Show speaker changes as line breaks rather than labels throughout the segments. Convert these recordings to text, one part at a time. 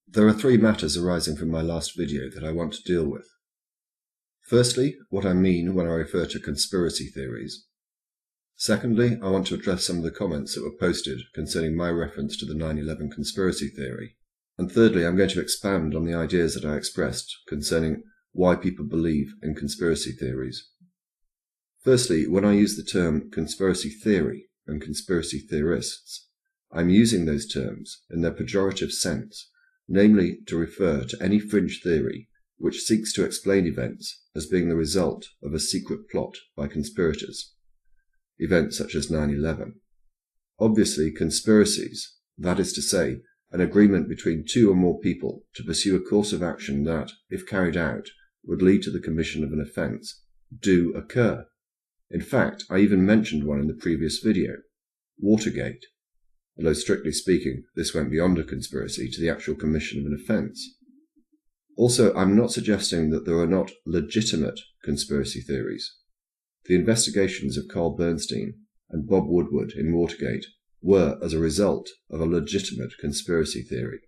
There are three matters arising from my last video that I want to deal with. Firstly, what I mean when I refer to conspiracy theories. Secondly, I want to address some of the comments that were posted concerning my reference to the 9/11 conspiracy theory. And thirdly, I'm going to expand on the ideas that I expressed concerning why people believe in conspiracy theories. Firstly, when I use the term conspiracy theory and conspiracy theorists, I'm using those terms in their pejorative sense, namely to refer to any fringe theory which seeks to explain events as being the result of a secret plot by conspirators. Events such as 9/11. Obviously, conspiracies, that is to say, an agreement between two or more people to pursue a course of action that, if carried out, would lead to the commission of an offence, do occur. In fact, I even mentioned one in the previous video, Watergate, although strictly speaking, this went beyond a conspiracy to the actual commission of an offence. Also, I'm not suggesting that there are not legitimate conspiracy theories. The investigations of Carl Bernstein and Bob Woodward in Watergate were as a result of a legitimate conspiracy theory.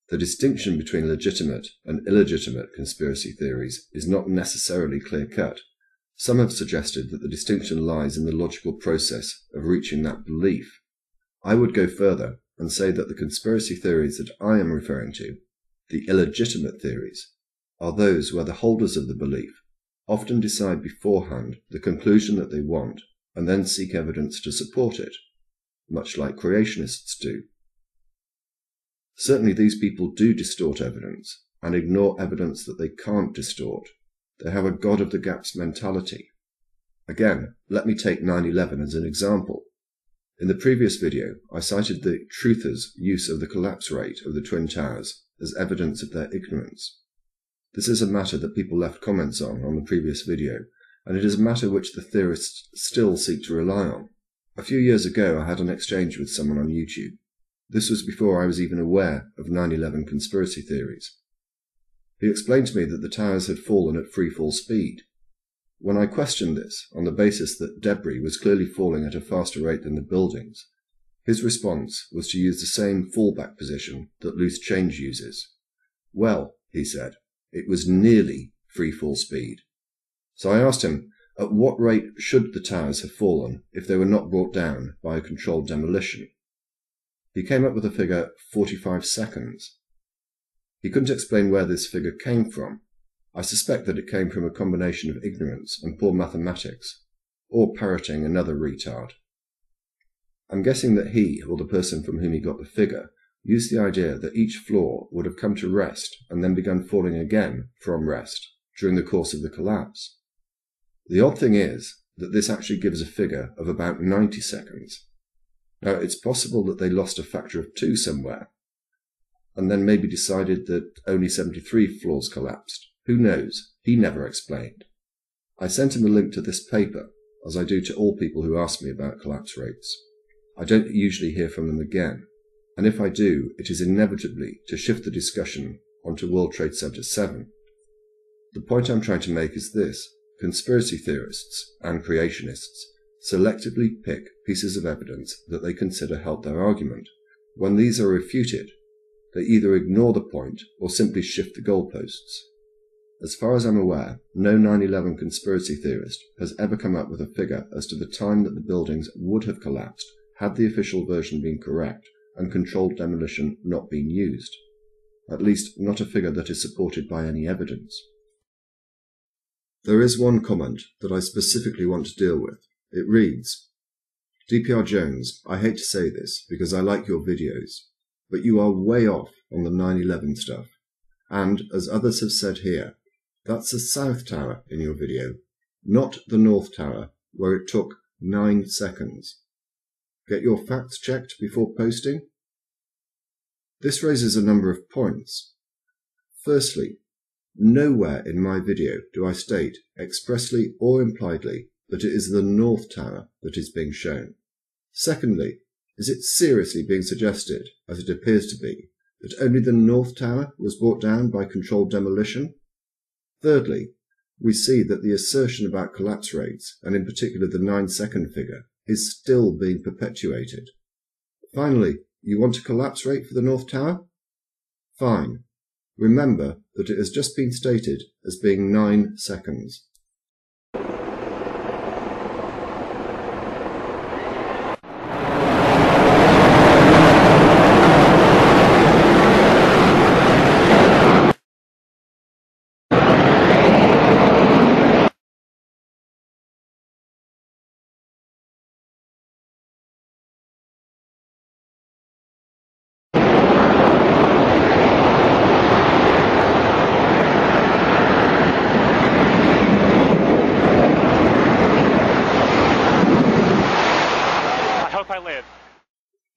The distinction between legitimate and illegitimate conspiracy theories is not necessarily clear-cut. Some have suggested that the distinction lies in the logical process of reaching that belief. I would go further and say that the conspiracy theories that I am referring to, the illegitimate theories, are those where the holders of the belief often decide beforehand the conclusion that they want and then seek evidence to support it, much like creationists do. Certainly these people do distort evidence and ignore evidence that they can't distort. They have a God of the gaps mentality. Again, let me take 9/11 as an example. In the previous video, I cited the truthers' use of the collapse rate of the Twin Towers as evidence of their ignorance. This is a matter that people left comments on the previous video, and it is a matter which the theorists still seek to rely on. A few years ago, I had an exchange with someone on YouTube. This was before I was even aware of 9/11 conspiracy theories. He explained to me that the towers had fallen at freefall speed. When I questioned this on the basis that debris was clearly falling at a faster rate than the buildings, his response was to use the same fallback position that loose change uses. Well, he said, it was nearly freefall speed. So I asked him, at what rate should the towers have fallen if they were not brought down by a controlled demolition? He came up with a figure 45 seconds. He couldn't explain where this figure came from. I suspect that it came from a combination of ignorance and poor mathematics, or parroting another retard. I'm guessing that he, or the person from whom he got the figure, used the idea that each floor would have come to rest and then begun falling again from rest during the course of the collapse. The odd thing is that this actually gives a figure of about 90 seconds. Now, it's possible that they lost a factor of 2 somewhere, and then maybe decided that only 73 floors collapsed. Who knows? He never explained. I sent him a link to this paper, as I do to all people who ask me about collapse rates. I don't usually hear from them again, and if I do, it is inevitably to shift the discussion onto World Trade Center 7. The point I'm trying to make is this: conspiracy theorists and creationists selectively pick pieces of evidence that they consider help their argument. When these are refuted, they either ignore the point or simply shift the goalposts. As far as I'm aware, no 9/11 conspiracy theorist has ever come up with a figure as to the time that the buildings would have collapsed had the official version been correct and controlled demolition not been used. At least, not a figure that is supported by any evidence. There is one comment that I specifically want to deal with. It reads, DPR Jones, I hate to say this because I like your videos, but you are way off on the 9/11 stuff. And, as others have said here, that's the South Tower in your video, not the North Tower, where it took 9 seconds. Get your facts checked before posting? This raises a number of points. Firstly, nowhere in my video do I state, expressly or impliedly, that it is the North Tower that is being shown. Secondly, is it seriously being suggested, as it appears to be, that only the North Tower was brought down by controlled demolition? Thirdly, we see that the assertion about collapse rates, and in particular the 9-second figure, is still being perpetuated. Finally, you want a collapse rate for the North Tower? Fine. Remember that it has just been stated as being 9 seconds.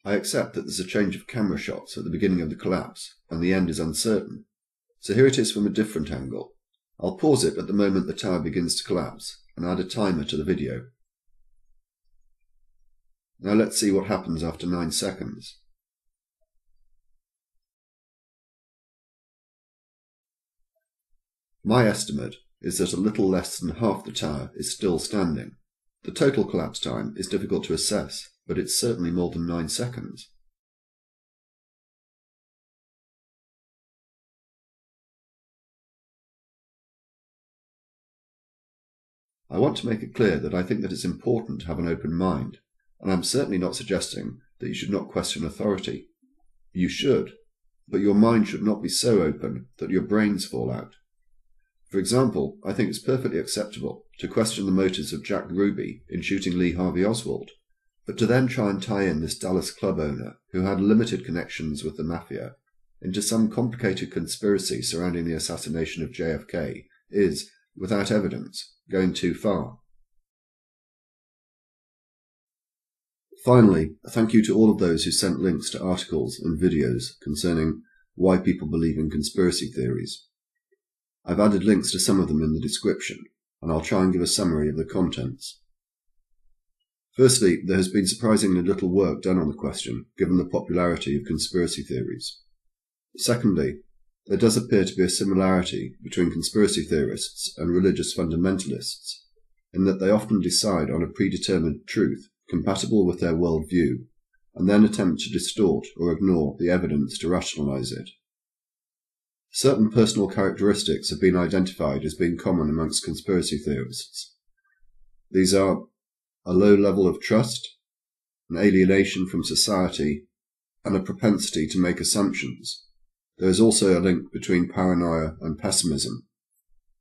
I accept that there's a change of camera shots at the beginning of the collapse, and the end is uncertain. So here it is from a different angle. I'll pause it at the moment the tower begins to collapse, and add a timer to the video. Now let's see what happens after 9 seconds. My estimate is that a little less than half the tower is still standing. The total collapse time is difficult to assess, but it's certainly more than 9 seconds. I want to make it clear that I think that it's important to have an open mind, and I'm certainly not suggesting that you should not question authority. You should, but your mind should not be so open that your brains fall out. For example, I think it's perfectly acceptable to question the motives of Jack Ruby in shooting Lee Harvey Oswald, but to then try and tie in this Dallas club owner who had limited connections with the mafia into some complicated conspiracy surrounding the assassination of JFK is, without evidence, going too far. Finally, thank you to all of those who sent links to articles and videos concerning why people believe in conspiracy theories. I've added links to some of them in the description, and I'll try and give a summary of the contents. Firstly, there has been surprisingly little work done on the question, given the popularity of conspiracy theories. Secondly, there does appear to be a similarity between conspiracy theorists and religious fundamentalists, in that they often decide on a predetermined truth compatible with their worldview, and then attempt to distort or ignore the evidence to rationalize it. Certain personal characteristics have been identified as being common amongst conspiracy theorists. These are a low level of trust, an alienation from society, and a propensity to make assumptions. There is also a link between paranoia and pessimism.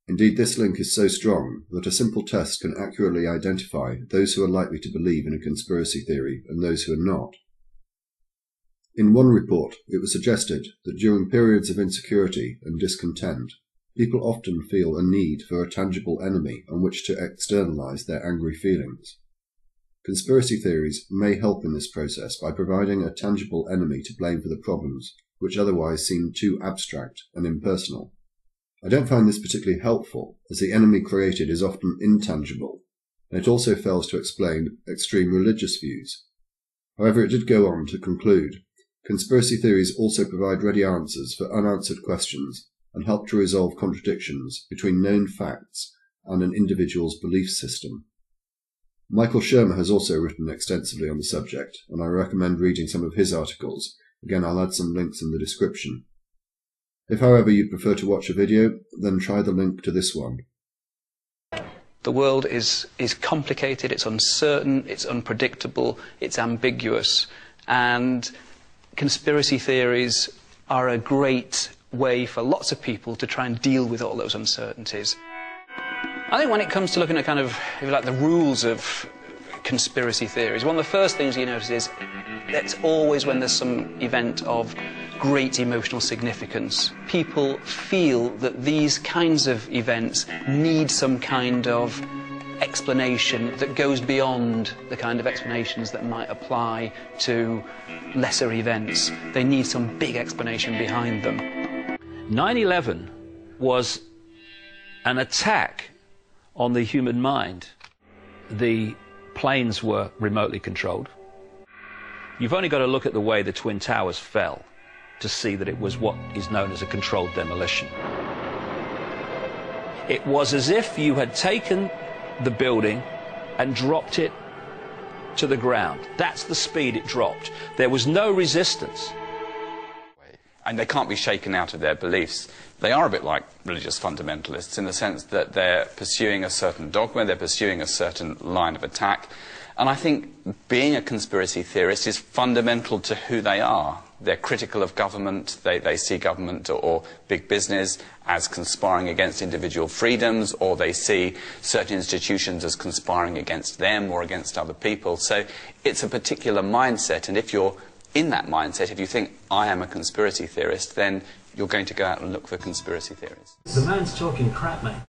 Indeed, this link is so strong that a simple test can accurately identify those who are likely to believe in a conspiracy theory and those who are not. In one report, it was suggested that during periods of insecurity and discontent, people often feel a need for a tangible enemy on which to externalize their angry feelings. Conspiracy theories may help in this process by providing a tangible enemy to blame for the problems, which otherwise seem too abstract and impersonal. I don't find this particularly helpful, as the enemy created is often intangible, and it also fails to explain extreme religious views. However, it did go on to conclude, conspiracy theories also provide ready answers for unanswered questions and help to resolve contradictions between known facts and an individual's belief system. Michael Shermer has also written extensively on the subject, and I recommend reading some of his articles. Again, I'll add some links in the description. If, however, you'd prefer to watch a video, then try the link to this one.
The world is complicated, it's uncertain, it's unpredictable, it's ambiguous, and conspiracy theories are a great way for lots of people to try and deal with all those uncertainties. I think when it comes to looking at kind of, if you like, the rules of conspiracy theories, one of the first things you notice is that's always when there's some event of great emotional significance. People feel that these kinds of events need some kind of explanation that goes beyond the kind of explanations that might apply to lesser events. They need some big explanation behind them.
9/11 was an attack on the human mind. The planes were remotely controlled. You've only got to look at the way the Twin Towers fell to see that it was what is known as a controlled demolition. It was as if you had taken the building and dropped it to the ground. That's the speed it dropped. There was no resistance.
and they can't be shaken out of their beliefs. They are a bit like religious fundamentalists in the sense that they're pursuing a certain dogma, they're pursuing a certain line of attack. And I think being a conspiracy theorist is fundamental to who they are. They're critical of government, they see government or big business as conspiring against individual freedoms, or they see certain institutions as conspiring against them or against other people. So it's a particular mindset, and if you're in that mindset, if you think, I am a conspiracy theorist, then you're going to go out and look for conspiracy theories.
The man's talking crap, mate.